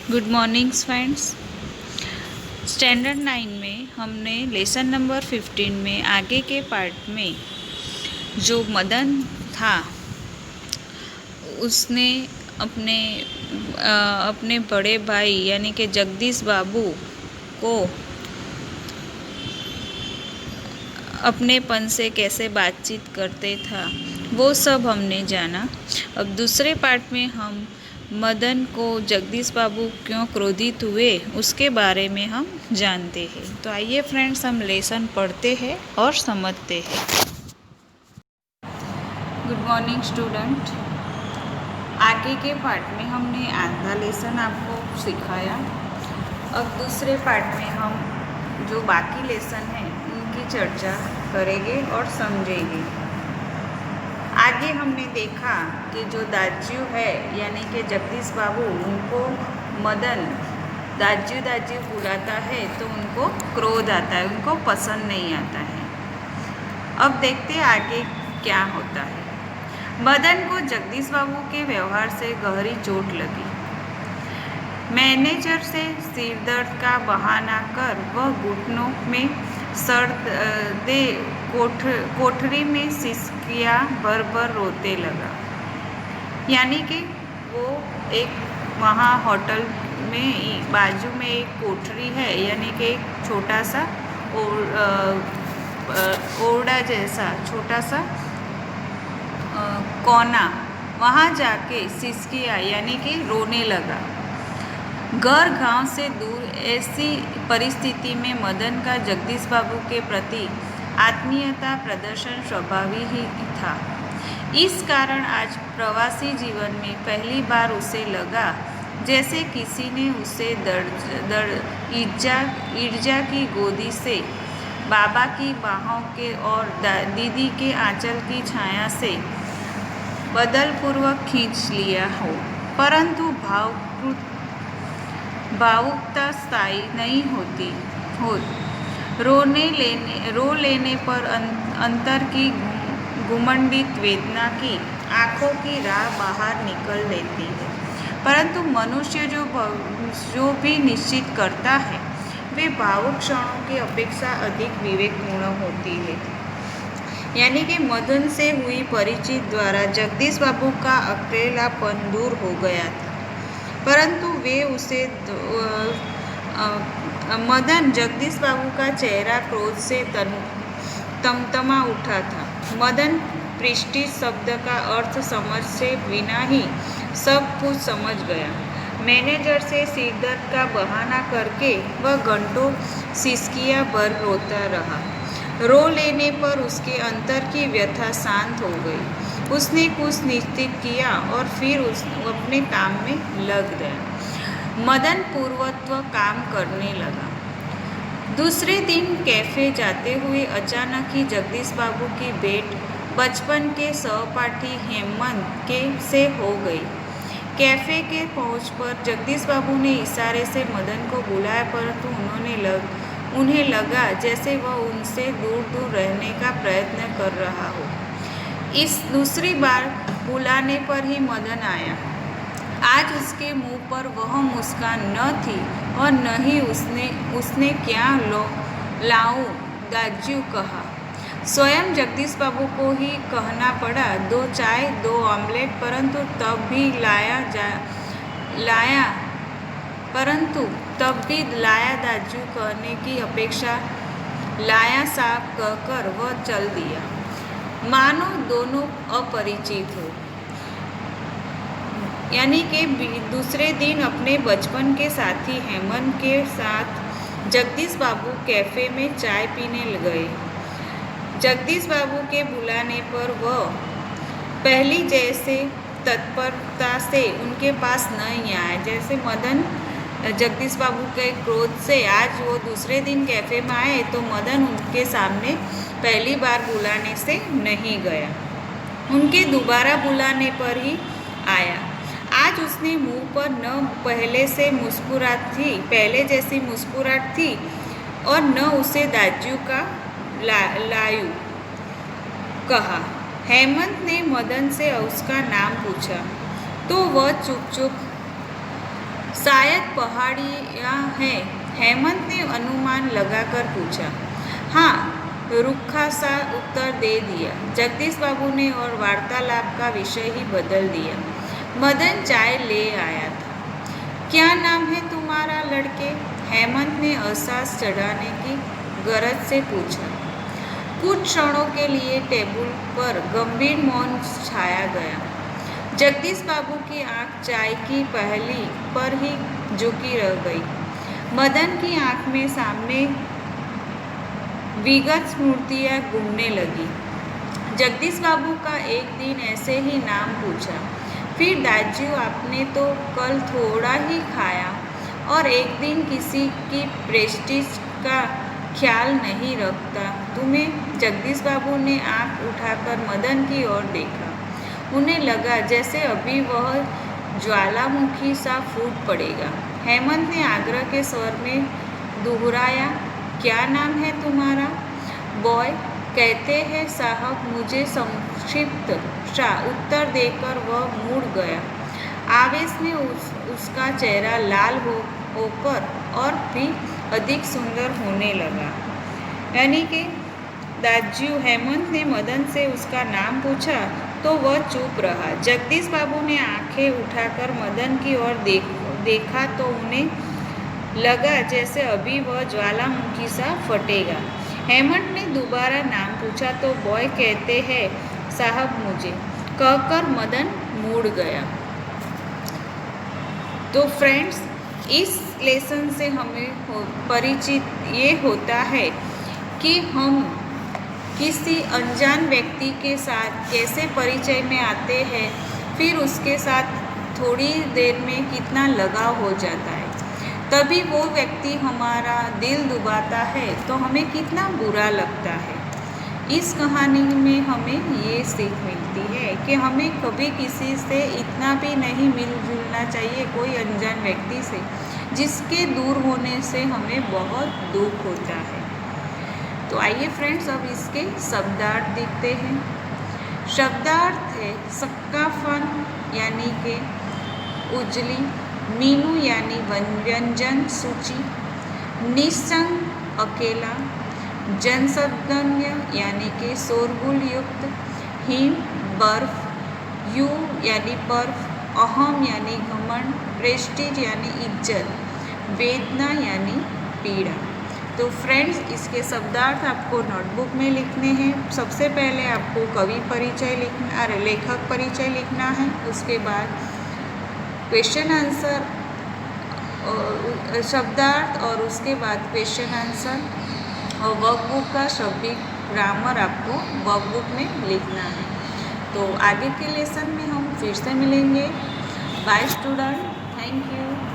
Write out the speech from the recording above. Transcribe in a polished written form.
Good morning friends. Standard 9 में हमने lesson number 15 में आगे के पार्ट में जो मदन था उसने अपने अपने बड़े भाई यानी कि जगदीश बाबू को अपनेपन से कैसे बातचीत करते था वो सब हमने जाना। अब दूसरे पार्ट में हम मदन को जगदीश बाबू क्यों क्रोधित हुए उसके बारे में हम जानते हैं। तो आइए फ्रेंड्स, हम लेसन पढ़ते हैं और समझते हैं। Good morning student. आगे के पार्ट में हमने आधा लेसन आपको सिखाया। अब दूसरे पार्ट में हम जो बाकी लेसन हैं उनकी चर्चा करेंगे और समझेंगे। आगे हमने देखा कि जो दाज्यू है यानी कि जगदीश बाबू, उनको मदन दाज्यू दाज्यू बुलाता है तो उनको क्रोध आता है, उनको पसंद नहीं आता है। अब देखते आगे क्या होता है। मदन को जगदीश बाबू के व्यवहार से गहरी चोट लगी। मैनेजर से सिरदर्द का बहाना कर वह घुटनों में सर दे कोठरी में सिसकियाँ भर भर रोते लगा। यानी कि वो एक वहाँ होटल में बाजू में एक कोठरी है, यानी कि एक छोटा सा ओरडा जैसा छोटा सा कोना, वहाँ जाके सिसकिया यानी कि रोने लगा। घर गांव से दूर ऐसी परिस्थिति में मदन का जगदीश बाबू के प्रति आत्मीयता प्रदर्शन स्वाभाविक ही था। इस कारण आज प्रवासी जीवन में पहली बार उसे लगा जैसे किसी ने उसे ईर्जा की गोदी से, बाबा की बाहों के और दीदी के आंचल की छाया से बदलपूर्वक खींच लिया हो। परंतु भावुकता स्थायी नहीं होती हो। रो लेने पर अंतर की घुमंडित वेदना की आँखों की राह बाहर निकल लेती है। परंतु मनुष्य जो भी निश्चित करता है वे भावुक क्षणों की अपेक्षा अधिक विवेकपूर्ण होती है। यानी कि मदन से हुई परिचित द्वारा जगदीश बाबू का अकेलापन दूर हो गया था, परंतु वे उसे मदन जगदीश बाबू का चेहरा क्रोध से तमतमा उठा था। मदन पृष्ठि शब्द का अर्थ समझ से बिना ही सब कुछ समझ गया। मैनेजर से सिरदर्द का बहाना करके वह घंटों सिसकियाँ भर रोता रहा। रो लेने पर उसके अंतर की व्यथा शांत हो गई। उसने कुछ निश्चित किया और फिर अपने काम में लग गया। मदन पूर्वत्व काम करने लगा। दूसरे दिन कैफे जाते हुए अचानक ही जगदीश बाबू की भेंट बचपन के सहपाठी हेमंत के से हो गई। कैफे के पहुंच पर जगदीश बाबू ने इशारे से मदन को बुलाया, परंतु उन्हें लगा जैसे वह उनसे दूर दूर रहने का प्रयत्न कर रहा हो। इस दूसरी बार बुलाने पर ही मदन आया। आज उसके मुंह पर वह मुस्कान न थी और न ही उसने क्या लाऊं दाज्यू कहा। स्वयं जगदीश बाबू को ही कहना पड़ा, 2 चाय 2 ऑमलेट, परंतु तब भी लाया दाज्यू कहने की अपेक्षा लाया साहब कहकर वह चल दिया, मानो दोनों अपरिचित हो। यानी कि दूसरे दिन अपने बचपन के साथी हेमंत के साथ जगदीश बाबू कैफे में चाय पीने गए। जगदीश बाबू के बुलाने पर वह पहली जैसे तत्परता से उनके पास नहीं आया। जैसे मदन जगदीश बाबू के क्रोध से आज वो दूसरे दिन कैफे में आए तो मदन उनके सामने पहली बार बुलाने से नहीं गया, उनके दोबारा बुलाने पर ही आया। आज उसने मुंह पर न पहले जैसी मुस्कुराहट थी और न उसे दाज्यू का लायू कहा। हेमंत ने मदन से उसका नाम पूछा तो वह चुप शायद पहाड़ियाँ हैं, हेमंत ने अनुमान लगाकर पूछा। हाँ, रूखा सा उत्तर दे दिया जगदीश बाबू ने और वार्तालाप का विषय ही बदल दिया। मदन चाय ले आया था। क्या नाम है तुम्हारा लड़के? हेमंत ने एहसास चढ़ाने की गरज से पूछा। कुछ क्षणों के लिए टेबल पर गंभीर मौन छाया गया। जगदीश बाबू की आंख चाय की पहली पर ही झुकी रह गई। मदन की आंख में सामने विगत स्मृतियाँ घूमने लगी। जगदीश बाबू का एक दिन ऐसे ही नाम पूछा। फिर दाजू आपने तो कल थोड़ा ही खाया और एक दिन किसी की प्रेस्टीज का ख्याल नहीं रखता तुम्हें। जगदीश बाबू ने आंख उठाकर मदन की ओर देखा। उन्हें लगा जैसे अभी वह ज्वालामुखी सा फूट पड़ेगा। हेमंत ने आग्रह के स्वर में दोहराया, क्या नाम है तुम्हारा? बॉय कहते हैं साहब। मुझे संक्षिप्त सा उत्तर देकर वह मुड़ गया। आवेश में उसका चेहरा लाल होकर और भी अधिक सुंदर होने लगा। यानी कि दाजू हेमंत ने मदन से उसका नाम पूछा तो वह चुप रहा। जगदीश बाबू ने आंखें उठाकर मदन की ओर देखा तो उन्हें लगा जैसे अभी वह ज्वालामुखी सा फटेगा। हेमंत ने दोबारा नाम पूछा तो बॉय कहते हैं साहब मुझे कहकर मदन मुड़ गया। तो फ्रेंड्स, इस लेसन से हमें परिचित ये होता है कि हम किसी अनजान व्यक्ति के साथ कैसे परिचय में आते हैं, फिर उसके साथ थोड़ी देर में कितना लगाव हो जाता है, तभी वो व्यक्ति हमारा दिल दुभाता है तो हमें कितना बुरा लगता है। इस कहानी में हमें ये सीख मिलती है कि हमें कभी किसी से इतना भी नहीं मिलजुलना चाहिए, कोई अनजान व्यक्ति से जिसके दूर होने से हमें बहुत दुख होता है। तो आइए फ्रेंड्स, अब इसके शब्दार्थ देखते हैं। शब्दार्थ है सक्का फन यानी कि उजली, मीनू यानी व्यंजन सूची, निसंग अकेला, जनसदगम्य यानी कि शोरगुल युक्त, हिम बर्फ, यू यानी बर्फ, अहम यानी घमंड, प्रेस्टीज यानी इज्जत, वेदना यानी पीड़ा। तो फ्रेंड्स, इसके शब्दार्थ आपको नोटबुक में लिखने हैं। सबसे पहले आपको कवि परिचय लिखना, लेखक परिचय लिखना है। उसके बाद क्वेश्चन आंसर शब्दार्थ और उसके बाद क्वेश्चन आंसर और वर्कबुक का शब्दिक ग्रामर आपको वर्कबुक में लिखना है। तो आगे के लेसन में हम फिर से मिलेंगे। Bye student, thank you.